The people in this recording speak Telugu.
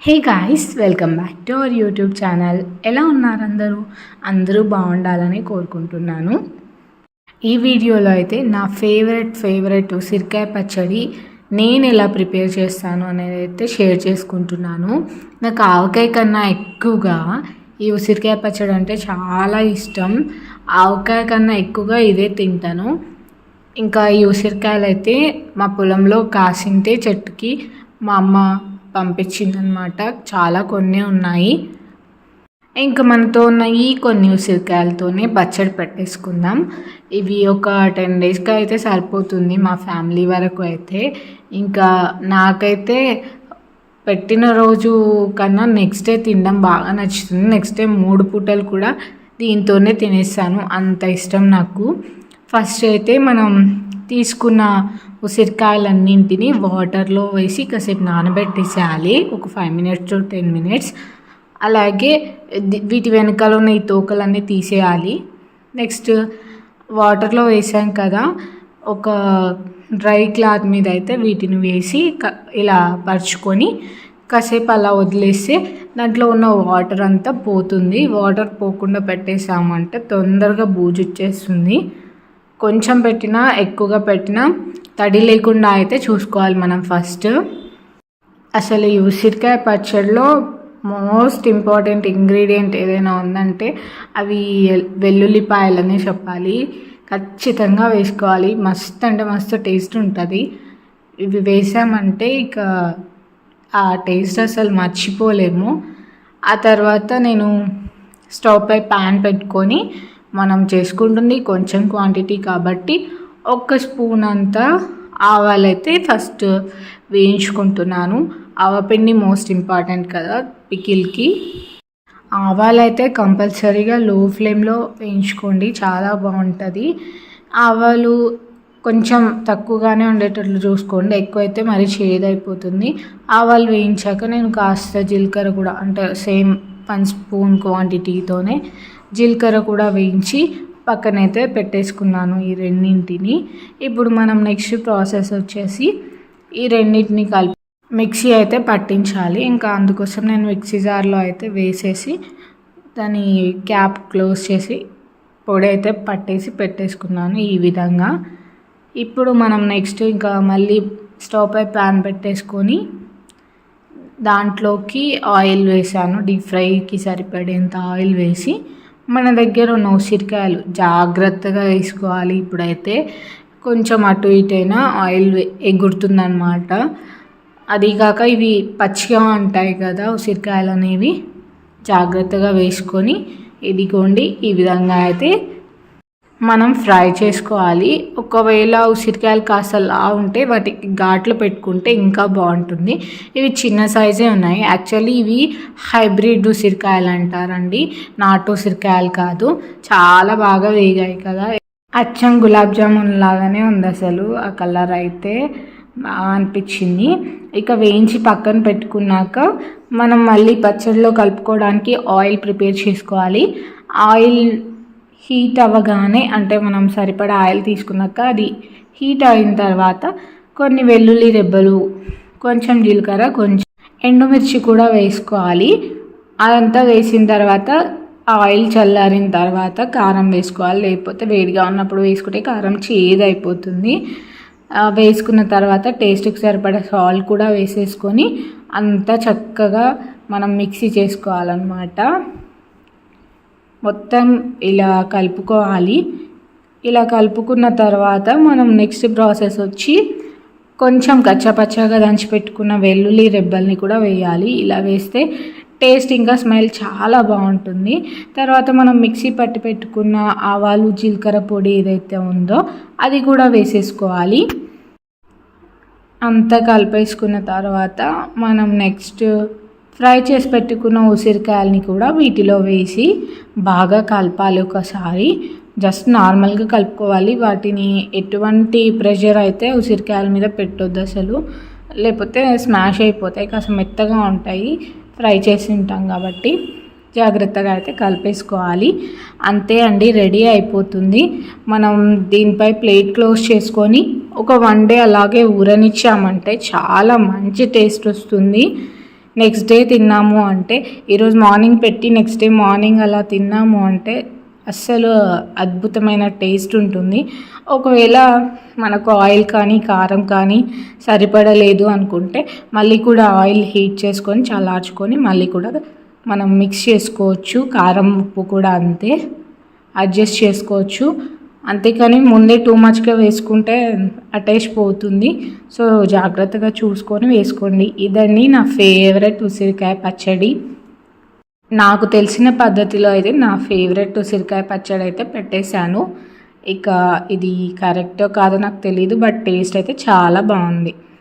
Hey guys, welcome back to our YouTube channel. ఎలా ఉన్నారు అందరూ? అందరూ బాగుండాలని కోరుకుంటున్నాను. ఈ వీడియోలో అయితే నా ఫేవరెట్ ఉసిరికాయ పచ్చడి నేను ఎలా ప్రిపేర్ చేస్తాను అనేది అయితే షేర్ చేసుకుంటున్నాను. నాకు ఆవకాయ కన్నా ఎక్కువగా ఈ ఉసిరికాయ పచ్చడి అంటే చాలా ఇష్టం. ఆవకాయ కన్నా ఎక్కువగా ఇదే తింటాను. ఇంకా ఈ ఉసిరికాయలు అయితే మా పొలంలో కాసింటే చెట్టుకి మా అమ్మ పంపించిందనమాట. చాలా కొన్ని ఉన్నాయి. ఇంకా మనతో ఉన్న ఈ కొన్ని ఉసిరికాయలతోనే పచ్చడి పెట్టేసుకుందాం. ఇవి ఒక 10 డేస్కి అయితే సరిపోతుంది మా ఫ్యామిలీ వరకు అయితే. ఇంకా నాకైతే పెట్టిన రోజు కన్నా నెక్స్ట్ డే తినడం బాగా నచ్చుతుంది. నెక్స్ట్ డే 3 పూటలు కూడా దీంతోనే తినేస్తాను, అంత ఇష్టం నాకు. ఫస్ట్ అయితే మనం తీసుకున్న ఉసిరికాయలన్నింటినీ వాటర్లో వేసి కాసేపు నానబెట్టేసేయాలి, ఒక 5 minutes to 10 minutes. అలాగే వీటి వెనకాల ఉన్న ఈ తోకలన్నీ తీసేయాలి. నెక్స్ట్ వాటర్లో వేసాం కదా, ఒక డ్రై క్లాత్ మీద అయితే వీటిని వేసి ఇలా పరుచుకొని కాసేపు అలా వదిలేస్తే దాంట్లో ఉన్న వాటర్ అంతా పోతుంది. వాటర్ పోకుండా పెట్టేసామంటే తొందరగా బూజు వచ్చేస్తుంది. కొంచెం పెట్టినా ఎక్కువగా పెట్టినా తడి లేకుండా అయితే చూసుకోవాలి మనం ఫస్ట్. అసలు ఈ ఉసిరికాయ పచ్చడిలో మోస్ట్ ఇంపార్టెంట్ ఇంగ్రీడియంట్ ఏదైనా ఉందంటే అవి వెల్లుల్లిపాయలనే చెప్పాలి. ఖచ్చితంగా వేసుకోవాలి. మస్తు అంటే మస్తు టేస్ట్ ఉంటుంది. ఇవి వేసామంటే ఇక ఆ టేస్ట్ అసలు మర్చిపోలేము. ఆ తర్వాత నేను స్టవ్ పై ప్యాన్ పెట్టుకొని, మనం చేసుకుంటుంది కొంచెం క్వాంటిటీ కాబట్టి 1 స్పూన్ అంతా ఆవాలైతే ఫస్ట్ వేయించుకుంటున్నాను. ఆవపిండి మోస్ట్ ఇంపార్టెంట్ కదా పికిల్కి. ఆవాలైతే కంపల్సరీగా లో ఫ్లేమ్లో వేయించుకోండి, చాలా బాగుంటుంది. ఆవాలు కొంచెం తక్కువగానే ఉండేటట్లు చూసుకోండి, ఎక్కువైతే మరి చేదైపోతుంది. ఆవాలు వేయించాక నేను కాస్త జీలకర్ర కూడా, అంటే సేమ్ 1 స్పూన్ క్వాంటిటీతోనే జీలకర్ర కూడా వేయించి పక్కనైతే పెట్టేసుకున్నాను ఈ రెండింటిని. ఇప్పుడు మనం నెక్స్ట్ ప్రాసెస్ వచ్చేసి ఈ రెండింటిని కలిపి మిక్సీ అయితే పట్టించాలి. ఇంకా అందుకోసం నేను మిక్సీ జార్లో అయితే వేసేసి దాని క్యాప్ క్లోజ్ చేసి పొడి అయితే పట్టేసి పెట్టేసుకున్నాను ఈ విధంగా. ఇప్పుడు మనం నెక్స్ట్ ఇంకా మళ్ళీ స్టవ్ పై ప్యాన్ పెట్టేసుకొని దాంట్లోకి ఆయిల్ వేసాను. డీప్ ఫ్రైకి సరిపడేంత ఆయిల్ వేసి మన దగ్గర ఉన్న ఉసిరికాయలు జాగ్రత్తగా వేసుకోవాలి. ఇప్పుడైతే కొంచెం అటు ఇటైనా ఆయిల్ ఎగురుతుందన్నమాట. అదిగాక ఇవి పచ్చిగా ఉంటాయి కదా ఉసిరికాయలు అనేవి, జాగ్రత్తగా వేసుకొని ఇదిగోండి ఈ విధంగా అయితే మనం ఫ్రై చేసుకోవాలి. ఒకవేళ ఉసిరికాయలు కాస్త లా ఉంటే వాటికి ఘాట్లు పెట్టుకుంటే ఇంకా బాగుంటుంది. ఇవి చిన్న సైజే ఉన్నాయి. యాక్చువల్లీ ఇవి హైబ్రిడ్ ఉసిరికాయలు అంటారండి, నాటు ఉసిరికాయలు కాదు. చాలా బాగా వేగాయి కదా, అచ్చం గులాబ్ జామున్ లాగానే ఉంది అసలు. ఆ కలర్ అయితే బాగా అనిపించింది. ఇక వేయించి పక్కన పెట్టుకున్నాక మనం మళ్ళీ పచ్చడిలో కలుపుకోవడానికి ఆయిల్ ప్రిపేర్ చేసుకోవాలి. ఆయిల్ హీట్ అవ్వగానే, అంటే మనం సరిపడా ఆయిల్ తీసుకున్నాక అది హీట్ అయిన తర్వాత కొన్ని వెల్లుల్లి రెబ్బలు, కొంచెం జీలకర్ర, కొంచెం ఎండుమిర్చి కూడా వేసుకోవాలి. అదంతా వేసిన తర్వాత ఆయిల్ చల్లారిన తర్వాత కారం వేసుకోవాలి, లేకపోతే వేడిగా ఉన్నప్పుడు వేసుకుంటే కారం చేదైపోతుంది. వేసుకున్న తర్వాత టేస్ట్కి సరిపడా సాల్ట్ కూడా వేసేసుకొని అంతా చక్కగా మనం మిక్సీ చేసుకోవాలన్నమాట. మొత్తం ఇలా కలుపుకోవాలి. ఇలా కలుపుకున్న తర్వాత మనం నెక్స్ట్ ప్రాసెస్ వచ్చి కొంచెం కచ్చాపచ్చాగా దంచి పెట్టుకున్న వెల్లుల్లి రెబ్బల్ని కూడా వేయాలి. ఇలా వేస్తే టేస్ట్ ఇంకా స్మెల్ చాలా బాగుంటుంది. తర్వాత మనం మిక్సీ పట్టి పెట్టుకున్న ఆవాలు జీలకర్ర పొడి ఏదైతే ఉందో అది కూడా వేసేసుకోవాలి. అంతా కలిపేసుకున్న తర్వాత మనం నెక్స్ట్ ఫ్రై చేసి పెట్టుకున్న ఉసిరికాయలని కూడా వీటిలో వేసి బాగా కలపాలి. ఒకసారి జస్ట్ నార్మల్గా కలుపుకోవాలి. వాటిని ఎటువంటి ప్రెషర్ అయితే ఉసిరికాయల మీద పెట్టొద్దు అసలు, లేకపోతే స్మాష్ అయిపోతాయి. కాస్త మెత్తగా ఉంటాయి, ఫ్రై చేసి ఉంటాం కాబట్టి జాగ్రత్తగా అయితే కలిపేసుకోవాలి. అంతే అండి, రెడీ అయిపోతుంది. మనం దీనిపై ప్లేట్ క్లోజ్ చేసుకొని ఒక 1 day అలాగే ఊరనిచ్చామంటే చాలా మంచి టేస్ట్ వస్తుంది. నెక్స్ట్ డే తిన్నాము అంటే, ఈరోజు మార్నింగ్ పెట్టి నెక్స్ట్ డే మార్నింగ్ అలా తిన్నాము అంటే అస్సలు అద్భుతమైన టేస్ట్ ఉంటుంది. ఒకవేళ మనకు ఆయిల్ కానీ కారం కానీ సరిపడలేదు అనుకుంటే మళ్ళీ కూడా ఆయిల్ హీట్ చేసుకొని చల్లార్చుకొని మళ్ళీ కూడా మనం మిక్స్ చేసుకోవచ్చు. కారం ఉప్పు కూడా అంతే అడ్జస్ట్ చేసుకోవచ్చు. అంతేకాని ముందే టూ మచ్గా వేసుకుంటే ఆ టేస్ట్ పోతుంది. సో జాగ్రత్తగా చూసుకొని వేసుకోండి. ఇదండి నా ఫేవరెట్ ఉసిరికాయ పచ్చడి. నాకు తెలిసిన పద్ధతిలో అయితే నా ఫేవరెట్ ఉసిరికాయ పచ్చడి అయితే పెట్టేశాను. ఇక ఇది కరెక్టో కాదో నాకు తెలీదు, బట్ టేస్ట్ అయితే చాలా బాగుంది.